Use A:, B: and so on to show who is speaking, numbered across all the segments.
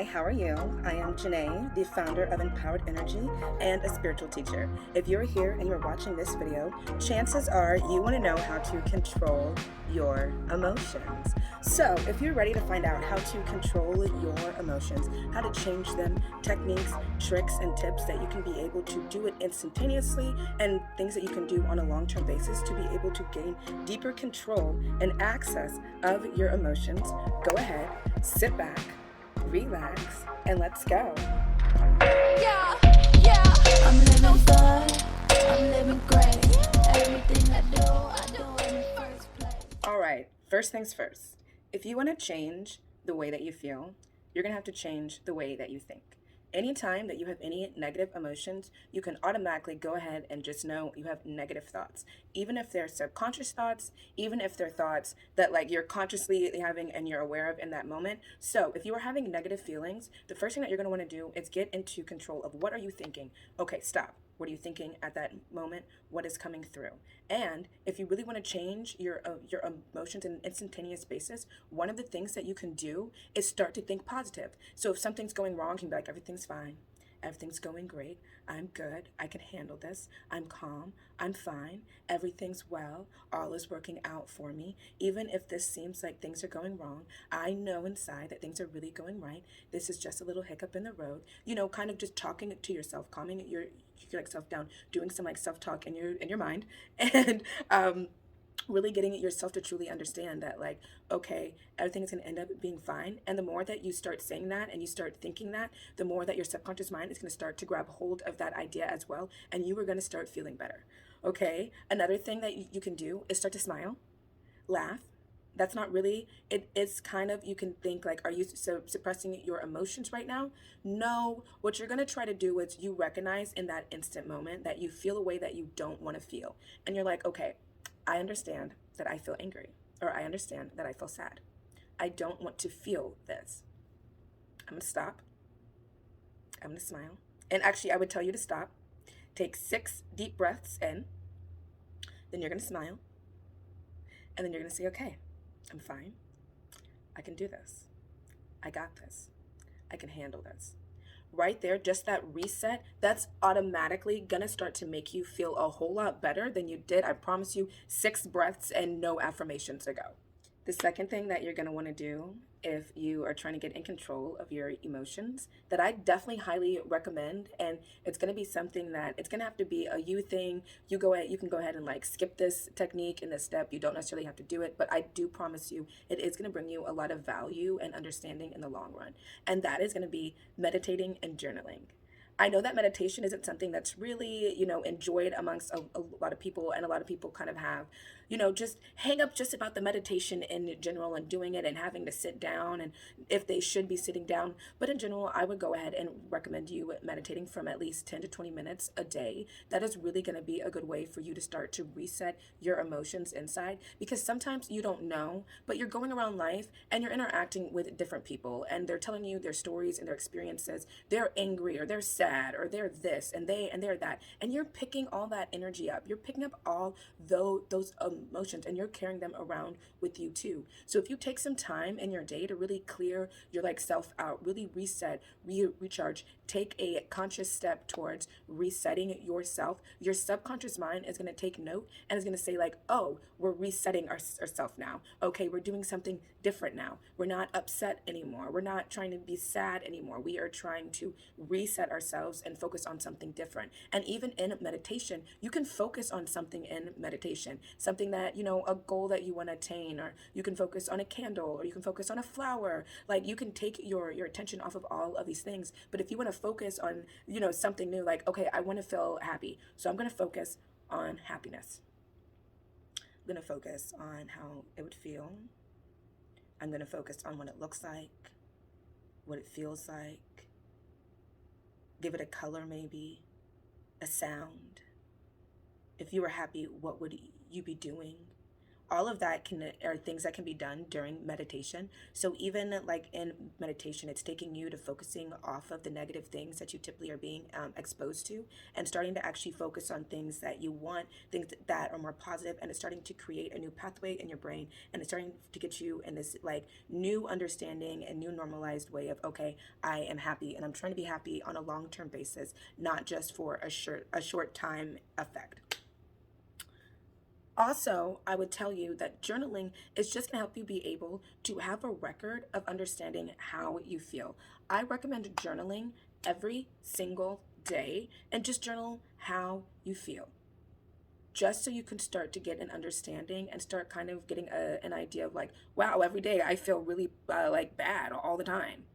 A: Hi, how are you? I am Janae, the founder of Empowered Energy and a spiritual teacher. If you're here and you're watching this video, chances are you want to know how to control your emotions. So if you're ready to find out how to control your emotions, how to change them, techniques, tricks, and tips that you can be able to do it instantaneously, and things that you can do on a long-term basis to be able to gain deeper control and access of your emotions, go ahead, sit back, relax, and let's go.
B: Yeah. I'm living good, I'm living great. Everything I do in the first place.
A: All right, first things first. If you want to change the way that you feel, you're going to have to change the way that you think. Anytime that you have any negative emotions, you can automatically go ahead and just know you have negative thoughts. Even if they're subconscious thoughts, even if they're thoughts that like you're consciously having and you're aware of in that moment. So if you are having negative feelings, the first thing that you're going to want to do is get into control of what are you thinking. Okay, stop. What are you thinking at that moment? What is coming through? And if you really want to change your emotions in an instantaneous basis, one of the things that you can do is start to think positive. So if something's going wrong, you can be like, everything's fine. Everything's going great. I'm good. I can handle this. I'm calm. I'm fine. Everything's well. All is working out for me. Even if this seems like things are going wrong, I know inside that things are really going right. This is just a little hiccup in the road. You know, kind of just talking to yourself, calming your like self down, doing some like self-talk in your mind, and really getting yourself to truly understand that like, okay, everything's going to end up being fine. And the more that you start saying that and you start thinking that, the more that your subconscious mind is going to start to grab hold of that idea as well, and you are going to start feeling better. Okay, another thing that you can do is start to smile, laugh. That's not really, it is kind of, you can think like, are you suppressing your emotions right now? No, what you're going to try to do is you recognize in that instant moment that you feel a way that you don't want to feel. And you're like, okay, I understand that I feel angry, or I understand that I feel sad. I don't want to feel this. I'm going to stop. I'm going to smile. And actually, I would tell you to stop. Take 6 deep breaths in. Then you're going to smile. And then you're going to say, okay, I'm fine. I can do this. I got this. I can handle this. Right there, just that reset, that's automatically gonna start to make you feel a whole lot better than you did. I promise you, 6 breaths and no affirmations ago. The second thing that you're going to want to do if you are trying to get in control of your emotions, that I definitely highly recommend, and it's going to be something that it's going to have to be a you thing. You can go ahead and like skip this technique in this step. You don't necessarily have to do it, but I do promise you it is going to bring you a lot of value and understanding in the long run. And that is going to be meditating and journaling. I know that meditation isn't something that's really, enjoyed amongst a lot of people, and a lot of people kind of have, just hang up just about the meditation in general and doing it and having to sit down and if they should be sitting down. But in general, I would go ahead and recommend you meditating from at least 10 to 20 minutes a day. That is really going to be a good way for you to start to reset your emotions inside, because sometimes you don't know, but you're going around life and you're interacting with different people and they're telling you their stories and their experiences. They're angry or they're sad or they're this and they're that, and you're picking all that energy up. You're picking up all those emotions and you're carrying them around with you too. So if you take some time in your day to really clear your like self out, really reset, recharge, take a conscious step towards resetting yourself, your subconscious mind is going to take note and is going to say like, oh, we're resetting ourselves now. Okay, we're doing something different now. We're not upset anymore. We're not trying to be sad anymore. We are trying to reset ourselves and focus on something different. And even in meditation, you can focus on something in meditation, something that, a goal that you want to attain, or you can focus on a candle, or you can focus on a flower. Like you can take your attention off of all of these things. But if you want to focus on, something new, like, okay, I want to feel happy. So I'm going to focus on happiness. I'm going to focus on how it would feel. I'm going to focus on what it looks like, what it feels like. Give it a color, maybe a sound. If you were happy, what would you be doing? all of that are things that can be done during meditation. So even like in meditation, it's taking you to focusing off of the negative things that you typically are being exposed to, and starting to actually focus on things that you want, things that are more positive, and it's starting to create a new pathway in your brain, and it's starting to get you in this like new understanding and new normalized way of, okay, I am happy, and I'm trying to be happy on a long-term basis, not just for a short time effect. Also, I would tell you that journaling is just going to help you be able to have a record of understanding how you feel. I recommend journaling every single day, and just journal how you feel, just so you can start to get an understanding and start kind of getting an idea of like, wow, every day I feel really like bad all the time,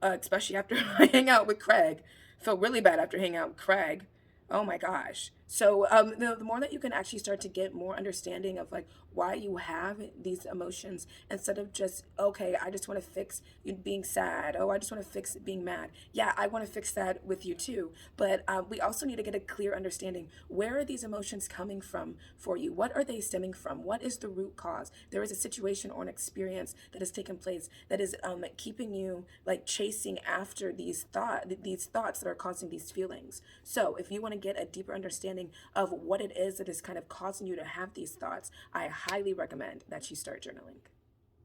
A: especially after I hang out with Craig. I feel really bad after hanging out with Craig. Oh my gosh. So the more that you can actually start to get more understanding of like why you have these emotions, instead of just, okay, I just want to fix you being sad. Oh, I just want to fix being mad. Yeah, I want to fix that with you too. But we also need to get a clear understanding. Where are these emotions coming from for you? What are they stemming from? What is the root cause? There is a situation or an experience that has taken place that is keeping you like chasing after these thoughts that are causing these feelings. So if you want to get a deeper understanding of what it is that is kind of causing you to have these thoughts, I highly recommend that you start journaling.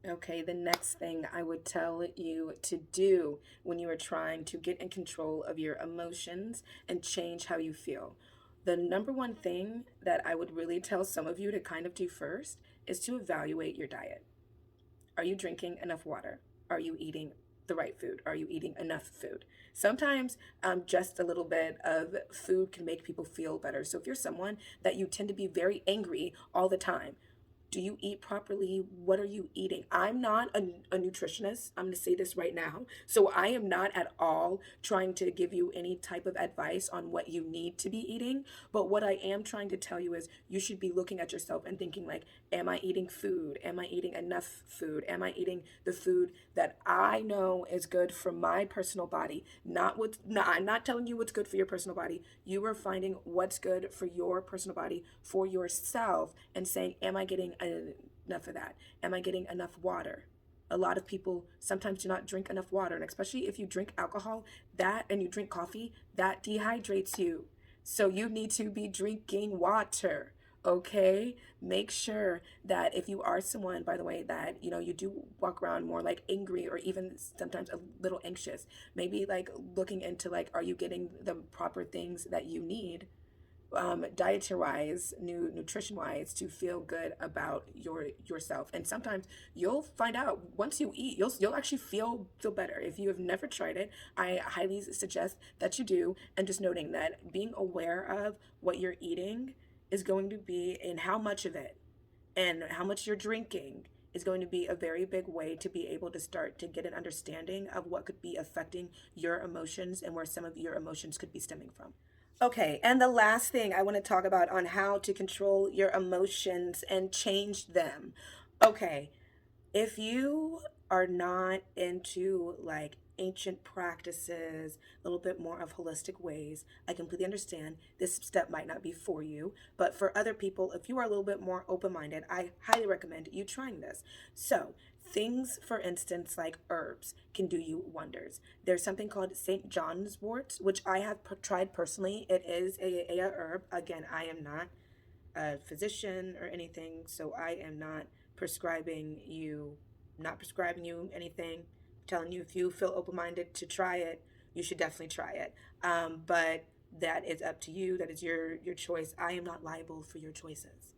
A: Okay, the next thing I would tell you to do when you are trying to get in control of your emotions and change how you feel. The number one thing that I would really tell some of you to kind of do first is to evaluate your diet. Are you drinking enough water? Are you eating the right food? Are you eating enough food? Sometimes just a little bit of food can make people feel better. So if you're someone that you tend to be very angry all the time, do you eat properly? What are you eating? I'm not a nutritionist. I'm going to say this right now. So I am not at all trying to give you any type of advice on what you need to be eating. But what I am trying to tell you is you should be looking at yourself and thinking like, am I eating food? Am I eating enough food? Am I eating the food that I know is good for my personal body? I'm not telling you what's good for your personal body. You are finding what's good for your personal body, for yourself, and saying, am I getting enough of that? Am I getting enough water? A lot of people sometimes do not drink enough water, and especially if you drink alcohol, that and you drink coffee, that dehydrates you. So you need to be drinking water. Okay, make sure that if you are someone, by the way, that you do walk around more like angry or even sometimes a little anxious, maybe like looking into like, are you getting the proper things that you need, dietary wise, nutrition wise, to feel good about yourself. And sometimes you'll find out once you eat, you'll actually feel better. If you have never tried it, I highly suggest that you do. And just noting that being aware of what you're eating is going to be, and how much of it and how much you're drinking is going to be a very big way to be able to start to get an understanding of what could be affecting your emotions and where some of your emotions could be stemming from. Okay, and the last thing I want to talk about on how to control your emotions and change them. Okay, if you are not into like ancient practices, a little bit more of holistic ways, I completely understand this step might not be for you. But for other people, if you are a little bit more open-minded, I highly recommend you trying this. So things, for instance, like herbs can do you wonders. There's something called St. John's wort, which I have tried personally. It is a herb. Again, I am not a physician or anything, so I am not prescribing you anything. I'm telling you, if you feel open-minded to try it, you should definitely try it. But that is up to you. That is your choice. I am not liable for your choices.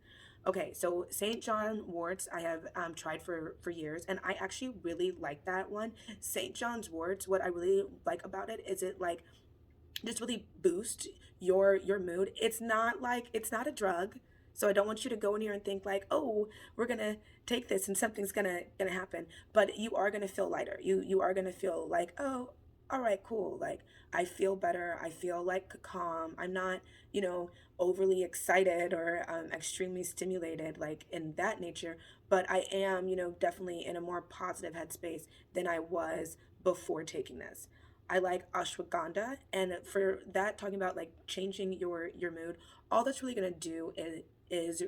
A: Okay, so St. John worts I have tried for years, and I actually really like that one. St. John's worts, what I really like about it is it like just really boost your mood. It's not a drug. So I don't want you to go in here and think like, oh, we're gonna take this and something's gonna happen. But you are gonna feel lighter. You are gonna feel like, oh, all right, cool. Like I feel better. I feel like calm. I'm not, overly excited or extremely stimulated like in that nature. But I am, definitely in a more positive headspace than I was before taking this. I like ashwagandha, and for that, talking about like changing your mood, all that's really gonna do is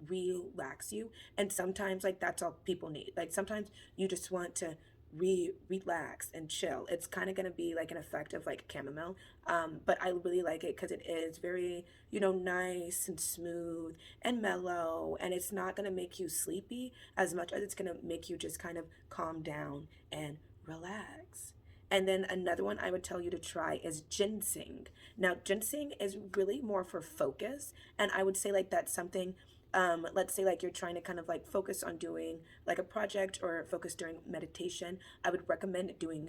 A: relax you. And sometimes like that's all people need. Like sometimes you just want to relax and chill. It's kind of going to be like an effect of like chamomile, but I really like it because it is very, you know, nice and smooth and mellow, and it's not going to make you sleepy as much as it's going to make you just kind of calm down and relax. And then another one I would tell you to try is ginseng. Now ginseng is really more for focus, and I would say like that's something, let's say like you're trying to kind of like focus on doing like a project or focus during meditation. I would recommend doing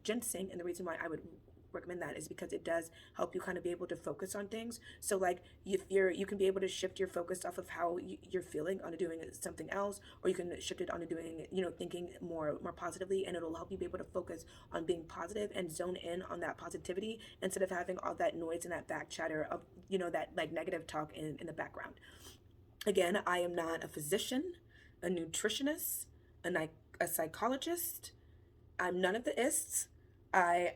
A: ginseng, and the reason why I would recommend that is because it does help you kind of be able to focus on things. So like if you can be able to shift your focus off of how you're feeling onto doing something else, or you can shift it onto doing, you know, thinking more positively, and it'll help you be able to focus on being positive and zone in on that positivity instead of having all that noise and that back chatter of, you know, that like negative talk in the background. Again, I am not a physician, a nutritionist, a psychologist. I'm none of the ists. I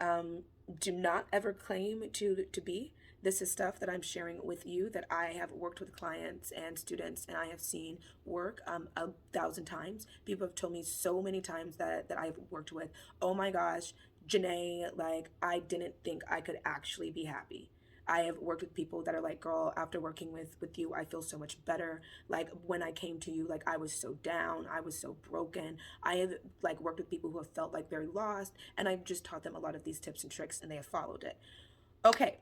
A: do not ever claim to be. This is stuff that I'm sharing with you that I have worked with clients and students, and I have seen work 1,000 times. People have told me so many times that I've worked with, oh my gosh, Janae, like I didn't think I could actually be happy. I have worked with people that are like, girl, after working with you, I feel so much better. Like when I came to you, like I was so down, I was so broken. I have like worked with people who have felt like very lost, and I've just taught them a lot of these tips and tricks, and they have followed it. Okay,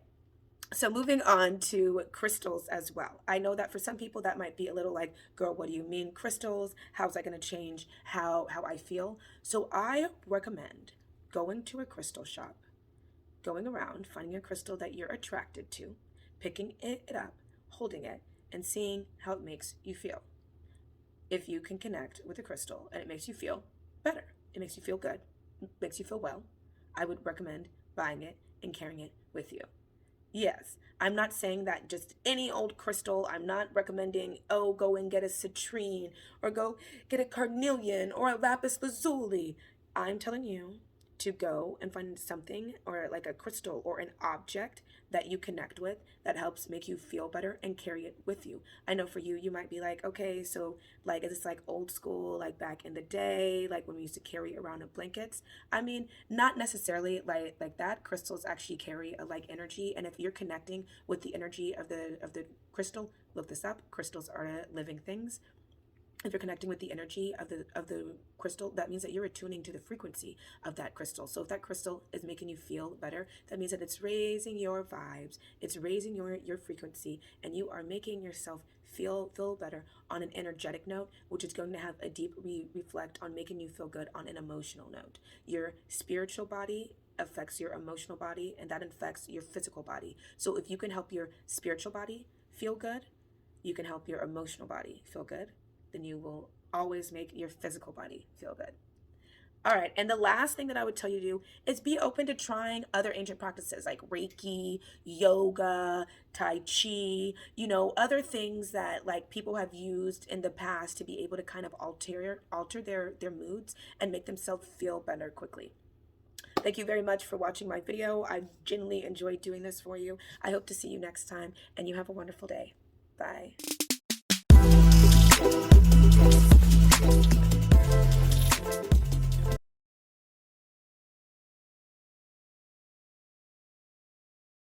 A: so moving on to crystals as well. I know that for some people that might be a little like, girl, what do you mean crystals? How's that going to change how I feel? So I recommend going to a crystal shop, going around, finding a crystal that you're attracted to, picking it up, holding it, and seeing how it makes you feel. If you can connect with a crystal and it makes you feel better, it makes you feel good, it makes you feel well, I would recommend buying it and carrying it with you. Yes, I'm not saying that just any old crystal. I'm not recommending, oh, go and get a citrine or go get a carnelian or a lapis lazuli. I'm telling you to go and find something or like a crystal or an object that you connect with that helps make you feel better and carry it with you. I know for you, you might be like, okay, so like, is this like old school, like back in the day, like when we used to carry around blankets? I mean, not necessarily like that. Crystals actually carry a like energy, and if you're connecting with the energy of the crystal, look this up. Crystals are living things. If you're connecting with the energy of the crystal, that means that you're attuning to the frequency of that crystal. So if that crystal is making you feel better, that means that it's raising your vibes, it's raising your frequency, and you are making yourself feel better on an energetic note, which is going to have a deep reflect on making you feel good on an emotional note. Your spiritual body affects your emotional body, and that affects your physical body. So if you can help your spiritual body feel good, you can help your emotional body feel good, then you will always make your physical body feel good. All right, and the last thing that I would tell you to do is be open to trying other ancient practices like Reiki, yoga, Tai Chi, you know, other things that like people have used in the past to be able to kind of alter their moods and make themselves feel better quickly. Thank you very much for watching my video. I genuinely enjoyed doing this for you. I hope to see you next time, and you have a wonderful day. Bye.